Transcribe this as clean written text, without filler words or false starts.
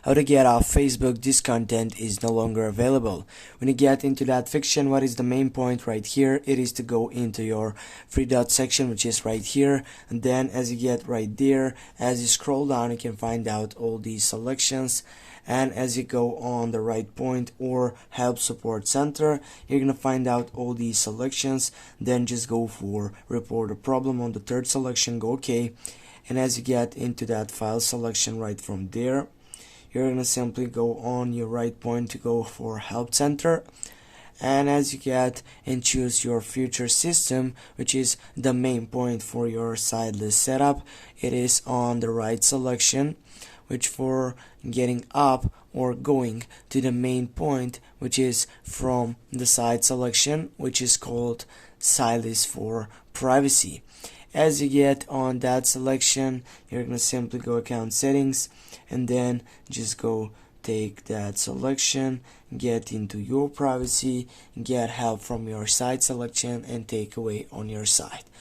how to get off Facebook this content is no longer available. When you get into that fiction, what is the main point right here? It is to go into your three dot section, which is right here, and then as you get right there, as you scroll down, you can find out all these selections. And as you go on the right point or help support center, you're gonna find out all these selections. Then just go for report a problem on the third selection, go OK. And as you get into that file selection right from there, you're gonna simply go on your right point to go for help center. And as you get and choose your future system, which is the main point for your side list setup, it is on the right selection, which for getting up or going to the main point, which is from the side selection, which is called side list for privacy. As you get on that selection, you're gonna simply go account settings and then just go take that selection, get into your privacy, get help from your side selection and take away on your side.